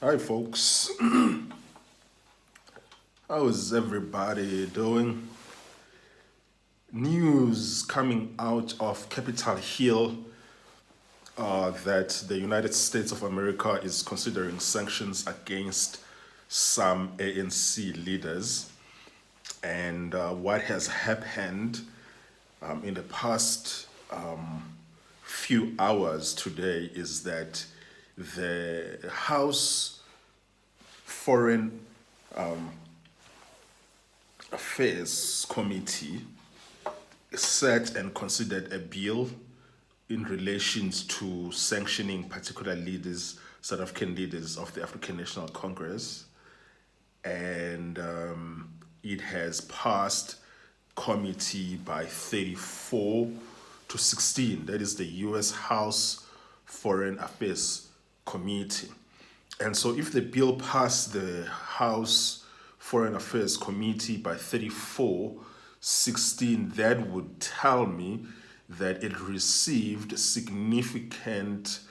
Hi, folks. How is everybody doing? News coming out of Capitol Hill that the United States of America is considering sanctions against some ANC leaders. And what has happened in the past few hours today is that the House Foreign Affairs Committee set and considered a bill in relation to sanctioning particular leaders, South African leaders of the African National Congress. And it has passed committee by 34 to 16. That is the U.S. House Foreign Affairs Committee. And so if the bill passed the House Foreign Affairs Committee by 34-16, that would tell me that it received significant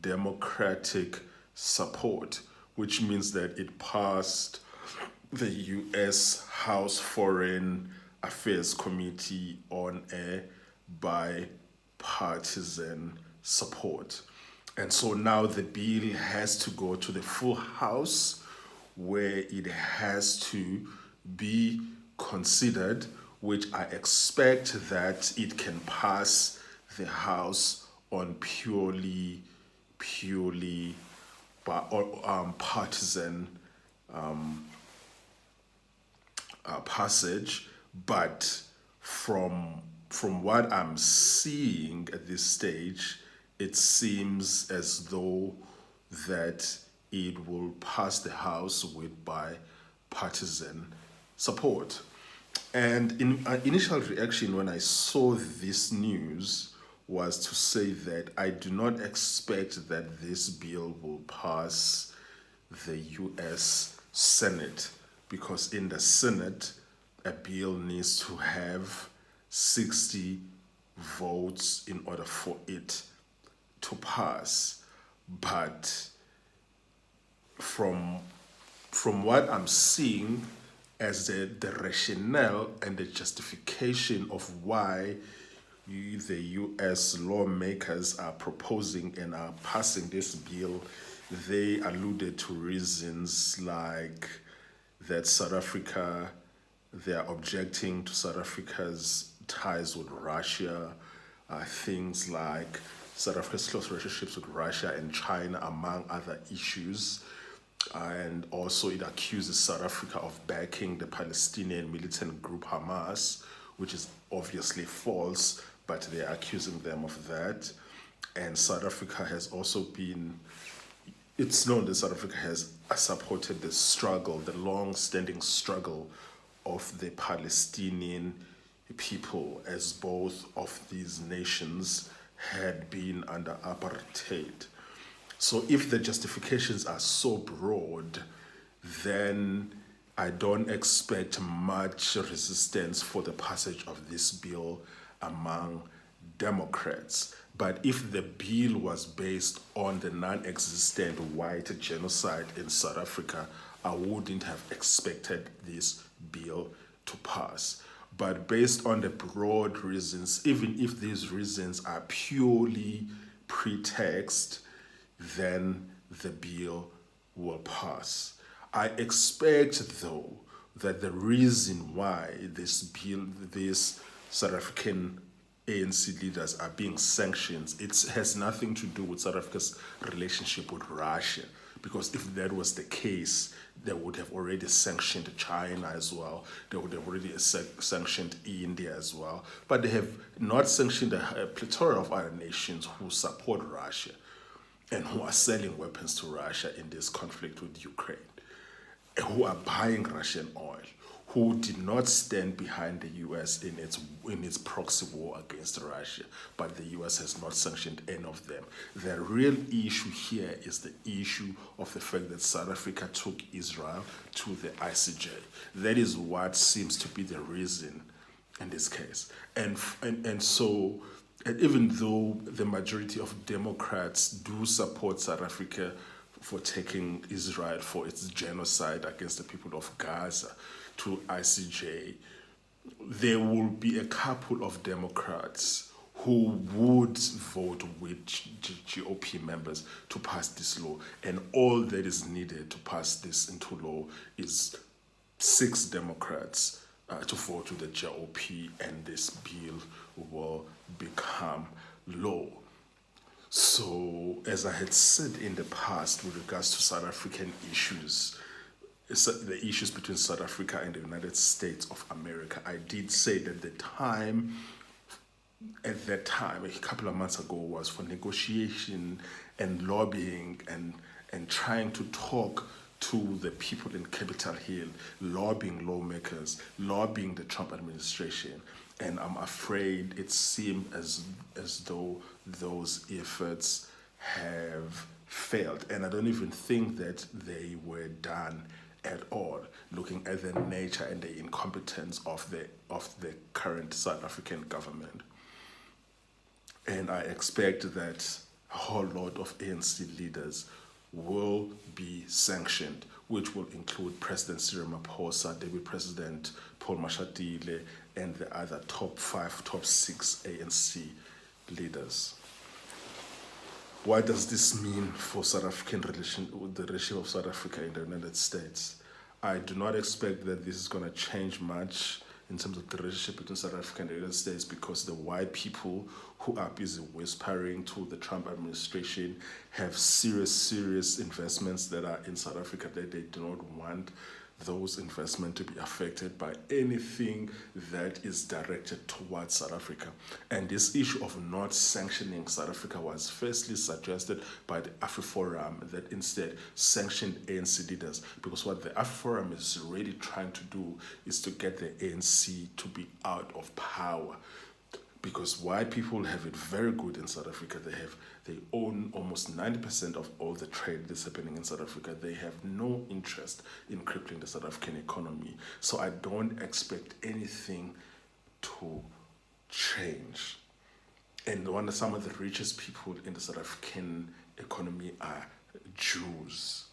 Democratic support, which means that it passed the U.S. House Foreign Affairs Committee on a bipartisan support. And so now the bill has to go to the full House, where it has to be considered, which I expect that it can pass the House on purely partisan passage. But from what I'm seeing at this stage, it seems as though that it will pass the House with bipartisan support. And in my initial reaction when I saw this news was to say that I do not expect that this bill will pass the U.S. Senate, because in the Senate, a bill needs to have 60 votes in order for it to pass. But from what I'm seeing as the rationale and the justification of why the U.S. lawmakers are proposing and are passing this bill, they alluded to reasons like that they are objecting to South Africa's ties with Russia, things like South Africa's close relationships with Russia and China, among other issues. And also it accuses South Africa of backing the Palestinian militant group Hamas, which is obviously false, but they're accusing them of that. And South Africa has also it's known that South Africa has supported the long-standing struggle of the Palestinian people, as both of these nations had been under apartheid. So if the justifications are so broad, then I don't expect much resistance for the passage of this bill among Democrats. But if the bill was based on the non-existent white genocide in South Africa, I wouldn't have expected this bill to pass. But based on the broad reasons, even if these reasons are purely pretext, then the bill will pass. I expect, though, that the reason why these South African ANC leaders are being sanctioned, it has nothing to do with South Africa's relationship with Russia. Because if that was the case, they would have already sanctioned China as well. They would have already sanctioned India as well. But they have not sanctioned a plethora of other nations who support Russia and who are selling weapons to Russia in this conflict with Ukraine, and who are buying Russian oil, who did not stand behind the U.S. in its proxy war against Russia, but the U.S. has not sanctioned any of them. The real issue here is the issue of the fact that South Africa took Israel to the ICJ. That is what seems to be the reason in this case. And so even though the majority of Democrats do support South Africa for taking Israel for its genocide against the people of Gaza to ICJ, there will be a couple of Democrats who would vote with GOP members to pass this law. And all that is needed to pass this into law is 6 Democrats to vote with the GOP, and this bill will become law. So, as I had said in the past with regards to South African issues, the issues between South Africa and the United States of America, I did say that at that time, a couple of months ago, was for negotiation and lobbying and trying to talk to the people in Capitol Hill, lobbying lawmakers, lobbying the Trump administration. And I'm afraid it seemed as though those efforts have failed. And I don't even think that they were done at all, looking at the nature and the incompetence of the current South African government. And I expect that a whole lot of ANC leaders will be sanctioned, which will include President Cyril Ramaphosa, Deputy President Paul Mashatile, and the other top 6 ANC leaders. What does this mean for South African the relationship of South Africa and the United States? I do not expect that this is going to change much in terms of the relationship between South Africa and the United States, because the white people who are busy whispering to the Trump administration have serious investments that are in South Africa that they do not want those investments to be affected by anything that is directed towards South Africa. And this issue of not sanctioning South Africa was firstly suggested by the AfriForum, that instead sanction ANC leaders, because what the AfriForum is really trying to do is to get the ANC to be out of power. Because white people have it very good in South Africa. They own almost 90% of all the trade that's happening in South Africa. They have no interest in crippling the South African economy. So I don't expect anything to change. And some of the richest people in the South African economy are Jews.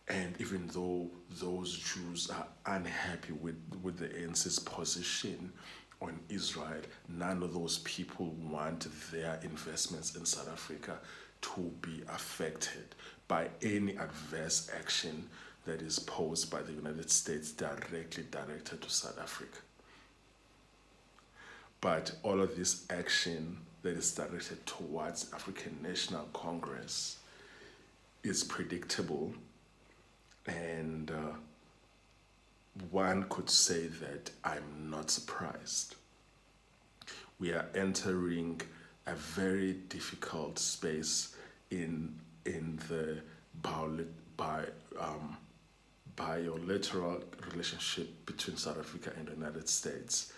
And even though those Jews are unhappy with the ANC's position on Israel, none of those people want their investments in South Africa to be affected by any adverse action that is posed by the United States directly directed to South Africa. But all of this action that is directed towards African National Congress is predictable, and one could say that I'm not surprised. We are entering a very difficult space in the bilateral relationship between South Africa and the United States,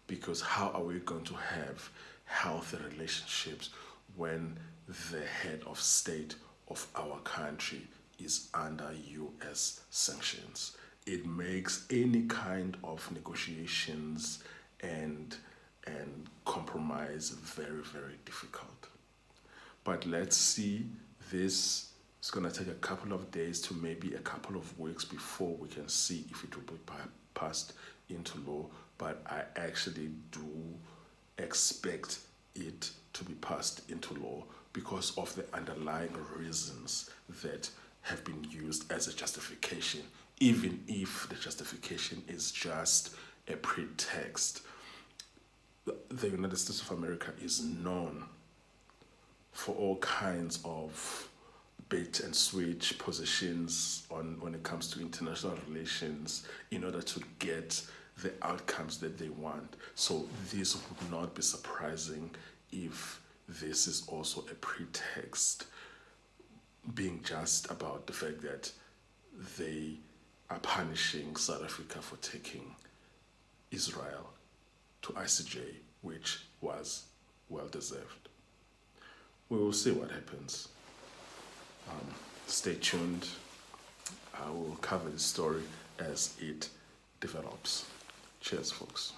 because how are we going to have healthy relationships when the head of state of our country is under US sanctions? It makes any kind of negotiations and compromise very, very difficult. But let's see. This is going to take a couple of days to maybe a couple of weeks before we can see if it will be passed into law. But I actually do expect it to be passed into law because of the underlying reasons that have been used as a justification, even if the justification is just a pretext. The United States of America is known for all kinds of bait and switch positions when it comes to international relations in order to get the outcomes that they want. So this would not be surprising if this is also a pretext, being just about the fact that they are punishing South Africa for taking Israel to ICJ, which was well deserved. We will see what happens. Stay tuned. I will cover the story as it develops. Cheers, folks.